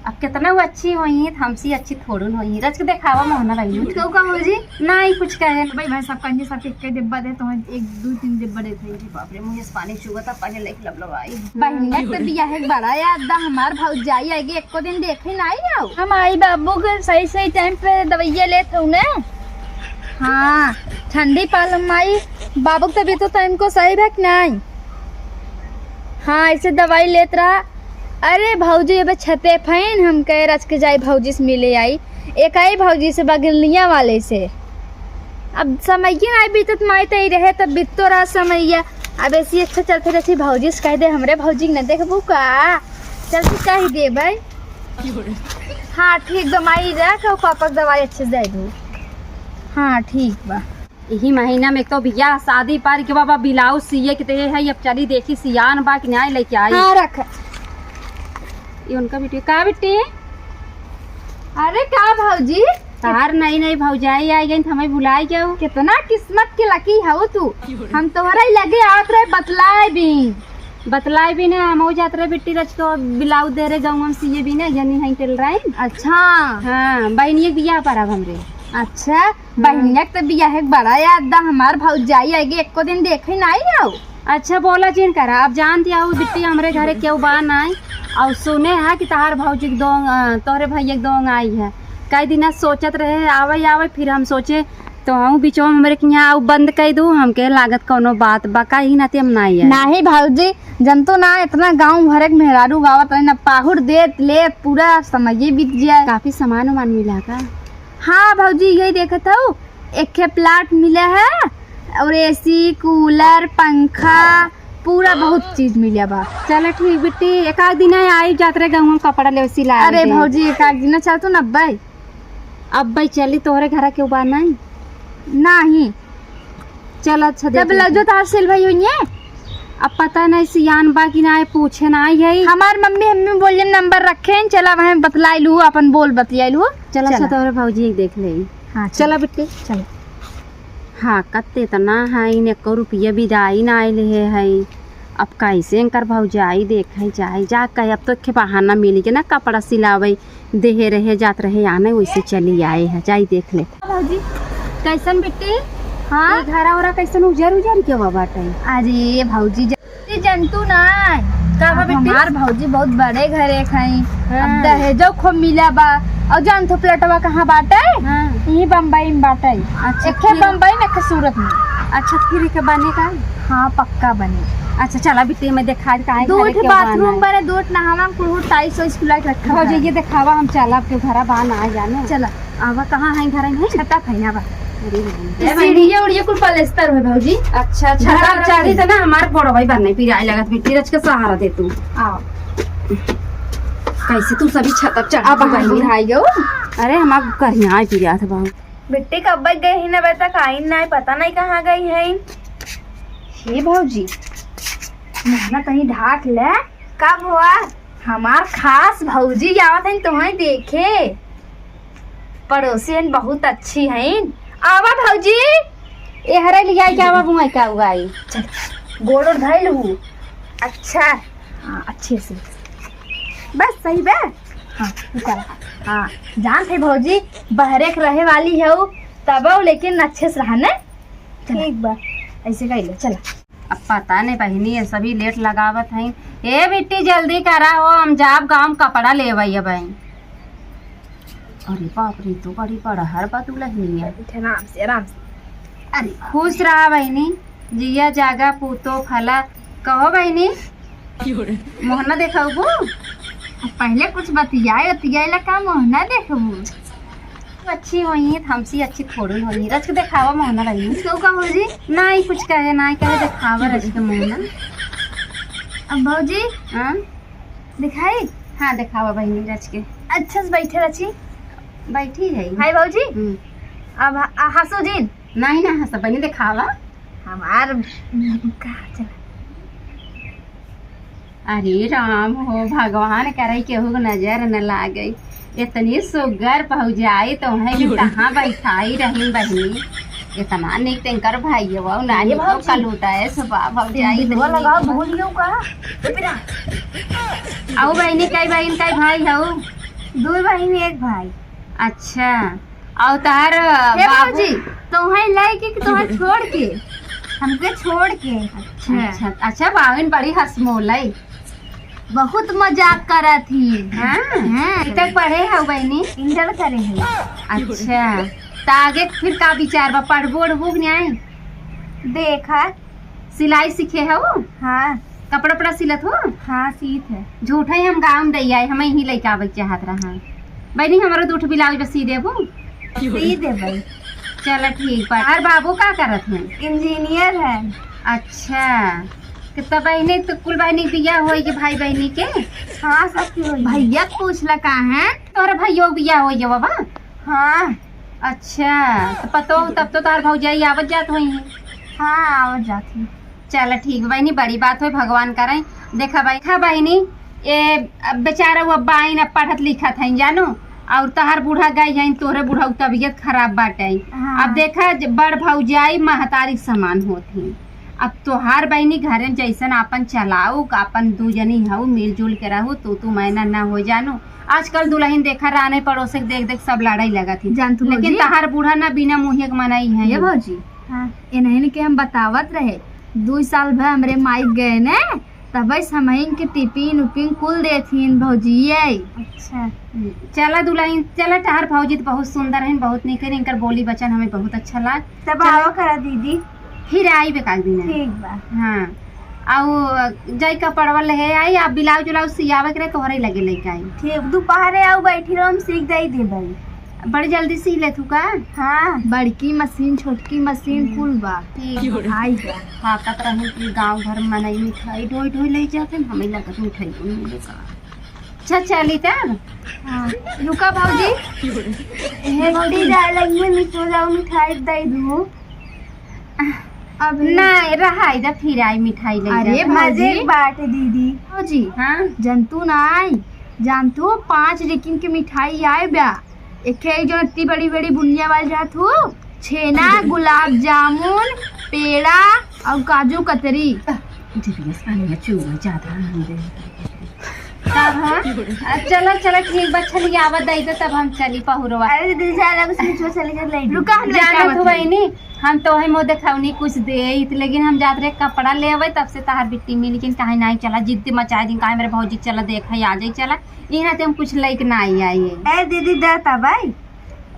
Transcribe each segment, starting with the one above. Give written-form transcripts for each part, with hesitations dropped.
अब कितना वो अच्छी हुई है, हमसी अच्छी थोड़न हुई है। रच के दिखावा मोहना भाई क्यों का भौजी नहीं कुछ कहे भाई मैं सब कंजी सब एक डिब्बा दे तो 1 2 3 डिब्बा दे थे। बाप रे मुझे पानी चुगा था, पानी लेके लबलबाई बहनिया तो बिया है बड़ा याद दा हमार भौजाई आएगी एको दिन देखे ना आई आओ हम आई बाबू के सही सही टाइम पे दवाइयां लेत हूं ना। हाँ ठंडी पालम आई बाबू की तबीयत तो इनको सही है कि नहीं। हाँ ऐसे दवाई लेत रहा। अरे भौजी अब छते फैन हम कह रच के जाई भौजी से मिले आई एक आई भौजी से बगलिया वाले से। अब समय ना बीतत माई तो रहे तब बीत तो रहा समय। अब ऐसी अच्छा चलते रही भौजी से कह दे हमरे भौजी न देखबू का चलते कह दे भाई। हाँ ठीक दवाई रख पापा दवाई अच्छे से दे दू। हाँ ठीक बा। यही महीना में तो भैया शादी पार के बाबा ब्लाउज सिए के है। अब चली देखी सियान बा कि नहीं लेके आई। हाँ रख। ये उनका बेटी का बेटी अरे का भौजी तार नई नई भौजाई आई गई हमें भुलाई जाओ। कितना किस्मत के लकी हो तू। हम तोहरा ही लगे आप रहे बतलाए भी ना हम जात रहे बेटी रच तो ब्लाउज दे रहे गाँव हम सिए भी ना जनी नहीं चल रहा है। अच्छा हाँ बहनिया बिया पर अब हमरे। अच्छा बहनिया तो बिया है बड़ा याद दा हमार भौजाई आएगी एको दिन देखे ना आई आओ। अच्छा बोला जिन करा अब जान दिया बिट्टी हमरे घरे क्यों बान आई और सुने है कि तार भौजी दो तोहरे भैया दो आई है। कई दिन सोचत रहे आवे आवे फिर हम सोचे तो हम बीचों हमरे के यहाँ बंद कर दूँ हमके लागत कोनो बात बका ही ना हम ना है नहीं भौजी जनतो ना इतना गांव भरे के मेहरारू गावत ना पाहुर देत ले पूरा समय बीत जाए। काफी सामान वामान मिला का। हाँ भौजी यही देखत हूँ एक प्लाट मिला है और एसी कूलर पंखा पूरा बहुत चीज मिला बा। चलो ठीक बेटी एक आध दिन आई जात रहे गाँव कपड़ा ले सिला। अरे भौजी एक आध दिन चल तो नब्बे अब भाई चली तोहरे घर क्यों बार नहीं नहीं चल अच्छा जब लजो तार सिल भाई हुई है। अब पता नहीं सियान बा कि ना पूछे ना है हमार मम्मी बोलिए नंबर रखे चला वहाँ बतलाई लू अपन बोल बतिया लू। चल अच्छा तोहरे भौजी देख ले। हाँ चला बेटी चलो। हाँ कत्ते तना है ने को रुपया विदाई ना आये है। अब कैसे कर भौजाई देख जाए जा कह अब तो के बहाना मिली के ना कपड़ा सिलावे देहे रहे जात रहे आने वैसे चली आए है जाई देख ले। भौजी कैसन बेटी। हाँ घरा वरा कैसन उजर के बाटे। अरे भौजी जंतु ना हमार भौजी बहुत बड़े घरे खाई। हाँ। दहेजो खूब मिला बा और जान तो प्लेटवा कहाँ बाटे। हाँ। यही बम्बई में बाटे। अच्छा एक बम्बई में एक सूरत में। अच्छा फिर के बने का। हाँ पक्का बने। अच्छा चला बेटी मैं दिखा का दूठ बाथरूम बने दूठ नहावा कुल टाइल्स वाइल्स खुला के रखा भौजी ये दिखावा हम चला आपके घर बान आ जाने। चला आवा कहाँ है घर में छता फैना बा सीढ़िया उड़िया कुल पलस्तर है भौजी। अच्छा अच्छा अब चाही तो ना हमार बड़ा भाई बनने फिर आई लगत बेटी रच के सहारा दे तू आओ कैसे तू सभी छत तक चढ़ अब भाई आई गयो। अरे हमार कहीं आई पिया था बाबू बेटी कब गई है ना बेटा काई ना पता नहीं कहाँ गई है। हे भौजी ना कहीं ढाक ले कब हुआ हमार खास भौजी आवत है तुम्हें देखे पड़ोसी बहुत अच्छी है। आवा भौजी ए हरे लिया क्या आवा बुआई का उगाई चल गोड़ और धैल हूँ। अच्छा हाँ अच्छे से बस सही बे। हाँ चल हाँ जान थे भौजी बहरे के रहे वाली है तब लेकिन अच्छे से रहने ठीक बा ऐसे कह लो चला। अब पता नहीं बहनी ये सभी लेट लगावत है। ए बेटी जल्दी करा हो हम जाब गाँव कपड़ा ले बहन। अरे बाप रे तो बड़ी बड़ा हर बात है। आराम से आराम से। अरे खुश रहा बहनी जिया जागा पूतो फला कहो बहनी मोहना देखबू पहले कुछ बतियाला का मोहना देखबू अच्छी हुई हमसी अच्छी थोड़ी हुई रच के दिखावा मोहना बहनी क्यों का भौजी नहीं कुछ कहे ना कहे दिखावा रच के मोहना। अब भौजी हाँ दिखाई। हाँ दिखावा बहनी रच के अच्छा से बैठे रची बैठी है। हाय भौजी अब हंसो जी नहीं ना हंस बनी दिखावा हमार अरे राम हो भगवान करे केहू नजर न लागे इतनी सुगर पहुँचाई तो है कहाँ बैठाई रही बहनी इतना निक तेंकर भाई वो नानी तो कलूटा है सुबह भौजाई लगा भूलियो का आओ बहनी कई बहन कई भाई हो दो बहन एक भाई। अच्छा और तार हे बाबू भौजी तुम्हें लेके कि तुम्हें छोड़ के? हमके छोड़ के। अच्छा अच्छा बावन बड़ी हंसमोल है। बहुत मजाक करा थी। हाँ तक पढ़े हो बहनी? इंटर करे है। अच्छा तो आगे फिर का विचार बा? पढ़बो उड़बो नहीं? देखा सिलाई सीखे हो? हाँ कपड़ा उपड़ा सिलत हो? हाँ सीत है। झूठ है हम गाँव में दे आए हमें ही लेके आवे चाहत रहा बहनी हमारा दूठ ब्लाउज बस सी देबो। सी दे भाई। चलो ठीक बा। और बाबू का करत है? इंजीनियर है। अच्छा कितना बहनी तो कुल बहनी बिया हो के भाई बहनी के? हाँ सबकी हुई। भैया पूछ ला कहाँ है? तोहरा भैया बिया हो गया बाबा? हाँ। अच्छा तो पतो तब तो तार भौजाई आवत जात हुई है। हाँ आवत जाती। चलो ठीक बहनी बड़ी बात हो भगवान करे। देखा भाई खा बहनी ये बेचारा वो बाइन अब पढ़त लिखत है जानो और तहार बूढ़ा गई है तोहरे बूढ़ा तबीयत खराब बाटे। हाँ। अब देखा बड़ भौजाई महतारी समान होती। अब तोहार बहनी घर जैसन अपन चलाऊ अपन दू जनी हऊ मिलजुल के रहू तू मैना ना हो जानो। आजकल दुल्हन देखा राने पड़ोसे देख देख सब लड़ाई लगा थी जानतू लेकिन तहार बूढ़ा ना बिना मुँह के मनाई है ये भौजी। हाँ इन्हें के हम बतावत रहे 2 साल भर हमरे माइक गए ने तब हमइन के टिफिन उपिन कुल देथिन भौजी। अच्छा चला दुल्हन चला तहार भौजी तो बहुत सुंदर है बहुत निक है इनकर बोली बचन हमें बहुत अच्छा लाग। तब आओ करा दीदी फिर आई बेकार दिन। ठीक बा। हाँ आउ जाई का पड़वल है आई आप ब्लाउज उलाउज सियावे करे तोहरे लगे लेके आई। ठीक दोपहरे आऊ बैठी रहो हम सीख दई दे भाई। बड़ी जल्दी सी ले तू का? हाँ बड़की मशीन छोटकी मशीन कुल बा। ठीक आई बा। हाँ कत रहे कि गांव घर में मनई मिठाई ढोई ढोई ले जाते हमें लगत मिठाई को मिले का। अच्छा चली तब। हाँ रुका भौजी हे भौजी डालंग में नीचे जाओ मिठाई दे दूँ। अब नहीं रहा इधर फिर आई मिठाई ले। अरे मजे बात दीदी। भौजी हाँ जंतु ना आई जानतू 5 लेकिन की मिठाई आए ब्या एक जो इतनी बड़ी बड़ी बुनिया वाली जात हो छेना गुलाब जामुन पेड़ा और काजू कतरी। चलो चलो ठीक बा चली आवत दई तो तब हम चली पहुरवा। अरे दीदी जाना कुछ नीचे चले कर ले रुका हम जाना तू बहनी हम तो है मोह देखौनी कुछ दे लेकिन हम जात रहे कपड़ा ले आवे तब से तहार बिट्टी में लेकिन काहे नहीं चला जिद्दी मचाए दिन काहे मेरे भौजी चला देख आ जाई चला यहाँ ते हम कुछ लेके ना आई आई है। ए दीदी देता भाई।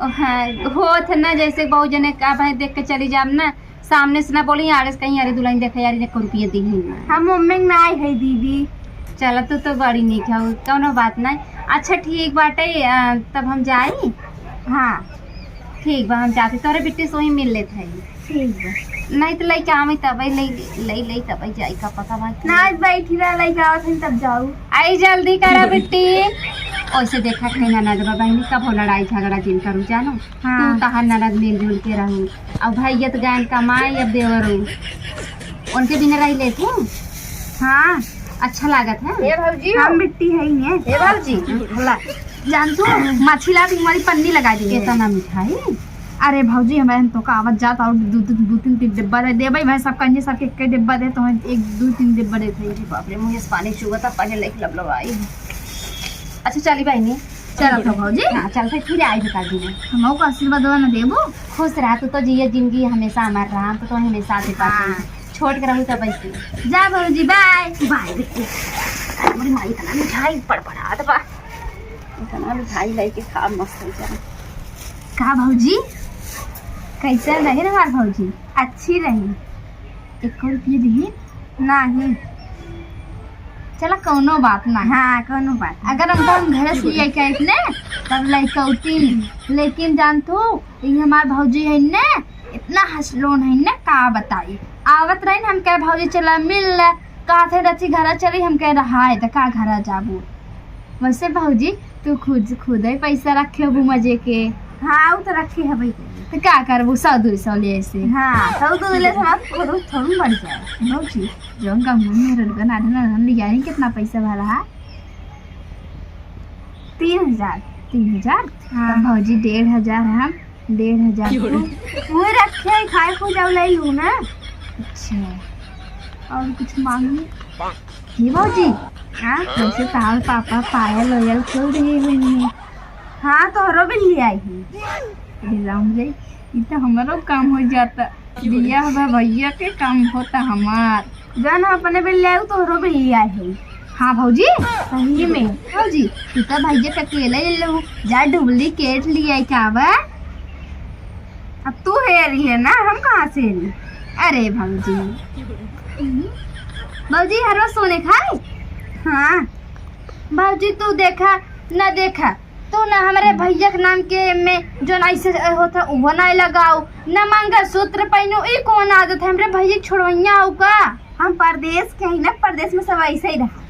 हाँ होत ना जैसे बहु जने का भाई देख के चली जाम ना सामने से ना बोली आड़े से कहीं अरे दुल्हन देखे यार ने रुपये दी ना हम मम्मी ना आई है दीदी। चला तो बड़ी निक है कौनो बात नहीं। अच्छा ठीक बाटे तब हम जाई। हाँ ठीक बा हम जाते तोरे बिट्टी सोही मिल लेते है। ठीक बा नहीं तो लइका आवे तबे ले तबे जाई का पता बा ना बैठी रह लइका आवत तब जाऊ। आई जल्दी करा बिट्टी। ओसे देखा थे ननद बहनी कब हो लड़ाई झगड़ा जिन करू जानो। हाँ। तू तहार ननद मिलजुल के रहू अब भैयत गायन कमाए अब देवरू उनके बिना रही ले तू। हाँ अच्छा लागत है। ए भौजी हम मिट्टी है ने। ए भौजी होला जानतू मछली तुम्हारी पन्नी लगा दी कितना मिठाई। अरे भौजी हमारे तो आवत जात और दो तीन डिब्बा दे भाई भाई सब कंजे सबके एक डिब्बा दे तो 1-2-3 डिब्बा दे थे। बाप रे मुझे पानी चुगता पहले लेके लबलबाई। अच्छा चली बहनी चलो तो भौजी। हाँ चल फिर आई बता दी हम का आशीर्वाद ना देबो। खुश रहा तू तो जिये जिंदगी हमेशा हमार रहा तो हमेशा आते पास छोड़ के रहू तब ऐसे जा भौजी बाय बाय बेटी। हमारी माई इतना मिठाई पड़पड़ा बा इतना मिठाई लेके खा मस्त हो जा। का भौजी कैसा रहे हमार भौजी? अच्छी रही। 1 रुपये दी नहीं। चला कौनो बात ना। हाँ कौनो बात अगर हम घर से ले के इतने तब लइकौती लेकिन जानतू ये हमार भौजी है ने इतना हंसलोन है ने का बताई आवत रही हम कह भौजी चला मिल कहा थे रची घर चली हम कह रहा है तो का घर जाबू। वैसे भौजी तू खुद ही पैसा रखे हो मजे के। हाँ वो तो रखे है भाई तो क्या करबू 100-200 ले ऐसे। हाँ 100-200 ले थोड़ा बढ़ जाए भौजी जो का लिया कितना पैसा भरा है 3,000। हाँ भौजी 1,500 हम 1,500 वो रखे खाए को जाओ ले लूँ ना। अच्छा और कुछ मांगी ये भौजी। हाँ वैसे तार पापा पायल ओयल खोल दिए हुए हाँ तोहरो भी ले आई है। अरे राम जी, ये तो हमारो काम हो जाता, बिया हवा भैया के काम होता हमार। जन अपने भी ले आऊ तोहरो भी ले आई है। हाँ भौजी, सही में भौजी तू तो भैया के अकेले ले लो, जा डुप्लीकेट ले आई का बा। अब तू है रही है ना, हम कहाँ से रही। अरे भौजी, भौजी हर रोज सोने खाए। हाँ भौजी तू देखा न देखा तो ना हमारे भैया के नाम के में जो ऐसे होता वो नहीं लगाओ, न मंगल सूत्र पहनो, ये कौन आदत है हमरे भैया छोड़वैया हो का। हम परदेश के ही ना, परदेश में सब ऐसे ही रहा।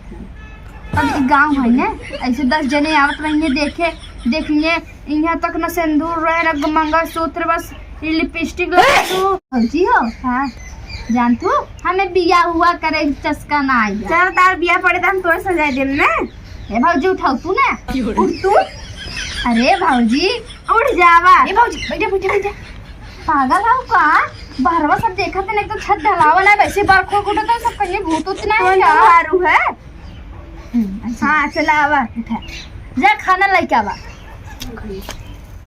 अब गांव है ना, ऐसे 10 जने आवत रहेंगे देखे देखिए, यहाँ तक न सिंदूर रहे न मंगल सूत्र, बस लिपस्टिक लगा तू। भौजी हो हाँ जान तू हमें बिया हुआ करे चस्का ना आई। चल तार बिया पड़े तो हम तोड़ सजाए देम ना। ए भौजी उठाओ तू ना, उठ तू। अरे भौजी उठ जावा। ए भौजी बैठे बैठे बैठे, पागल हो का। बाहरवा सब देखा थे तो छत ढलावा ना, वैसे बार खोट तो सब कहीं भूत उतना कौन है हारू है। अच्छा। हाँ चला आवा। जा खाना लेके आवा।